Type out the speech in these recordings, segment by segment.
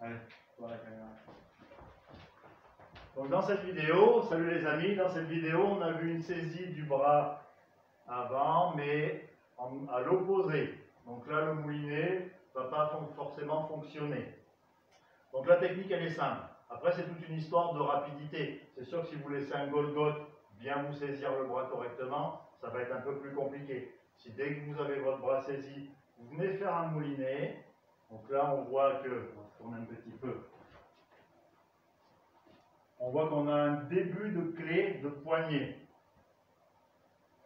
Allez, voilà la caméra. Donc dans cette vidéo, salut les amis, dans cette vidéo on a vu une saisie du bras avant mais à l'opposé. Donc là le moulinet ne va pas forcément fonctionner. Donc la technique elle est simple. Après c'est toute une histoire de rapidité. C'est sûr que si vous laissez un Golgoth bien vous saisir le bras correctement, ça va être un peu plus compliqué. Si dès que vous avez votre bras saisi, vous venez faire un moulinet, donc là on voit que, on va tourner un petit peu, on voit qu'on a un début de clé de poignet.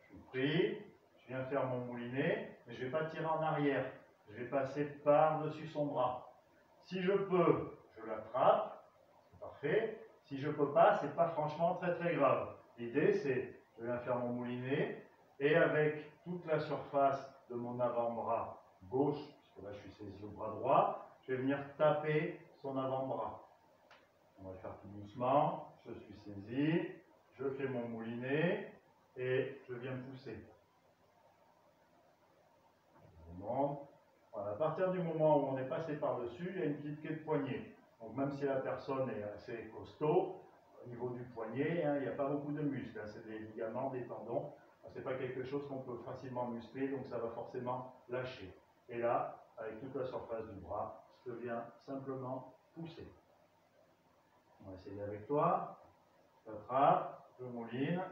Je suis pris, je viens faire mon moulinet, mais je ne vais pas tirer en arrière. Je vais passer par-dessus son bras. Si je peux, je l'attrape, c'est parfait. Si je ne peux pas, ce n'est pas franchement très grave. L'idée c'est, je viens faire mon moulinet, et avec toute la surface de mon avant-bras gauche, puisque là je suis saisi au bras droit, je vais venir taper son avant-bras. On va le faire tout doucement, je suis saisi, je fais mon moulinet et je viens pousser. Voilà, à partir du moment où on est passé par-dessus, il y a une petite clé de poignet. Donc même si la personne est assez costaud, au niveau du poignet, il n'y a pas beaucoup de muscles, c'est des ligaments, des tendons. Ce n'est pas quelque chose qu'on peut facilement muscler, donc ça va forcément lâcher. Et là, avec toute la surface du bras, je viens simplement pousser. On va essayer avec toi. J'attrape, je mouline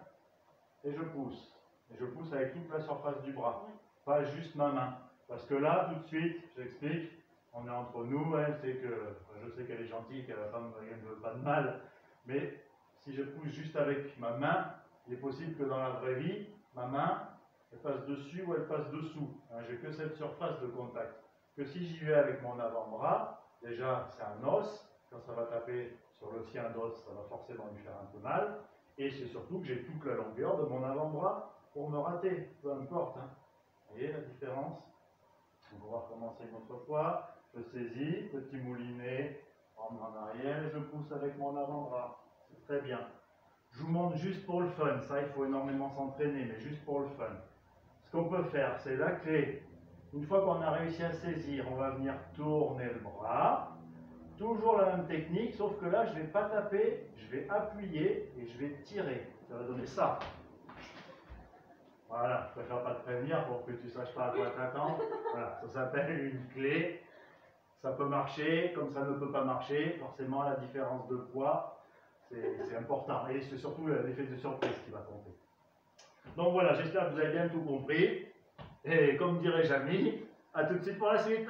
et je pousse. Et je pousse avec toute la surface du bras, pas juste ma main. Parce que là, tout de suite, j'explique, on est entre nous, elle sait que, je sais qu'elle est gentille, qu'elle ne veut pas de mal, mais si je pousse juste avec ma main, il est possible que dans la vraie vie, ma main, elle passe dessus ou elle passe dessous. J'ai que cette surface de contact. Que si j'y vais avec mon avant-bras, déjà c'est un os, quand ça va taper sur le sien d'os, ça va forcément lui faire un peu mal. Et c'est surtout que j'ai toute la longueur de mon avant-bras pour me rater, peu importe. Vous voyez la différence? On va recommencer une autre fois. Je saisis, petit moulinet, prendre en arrière et je pousse avec mon avant-bras. C'est très bien. Je vous montre juste pour le fun. Ça, il faut énormément s'entraîner, mais juste pour le fun. Ce qu'on peut faire, c'est la clé. Une fois qu'on a réussi à saisir, on va venir tourner le bras. Toujours la même technique, sauf que là, je ne vais pas taper, je vais appuyer et je vais tirer. Ça va donner ça. Voilà, je préfère pas te prévenir pour que tu ne saches pas à quoi t'attendre. Voilà, ça s'appelle une clé. Ça peut marcher, comme ça ne peut pas marcher. Forcément, la différence de poids, c'est important. Et c'est surtout l'effet de surprise qui va compter. Donc voilà, j'espère que vous avez bien tout compris. Et comme dirait Jamy, à tout de suite pour la suite.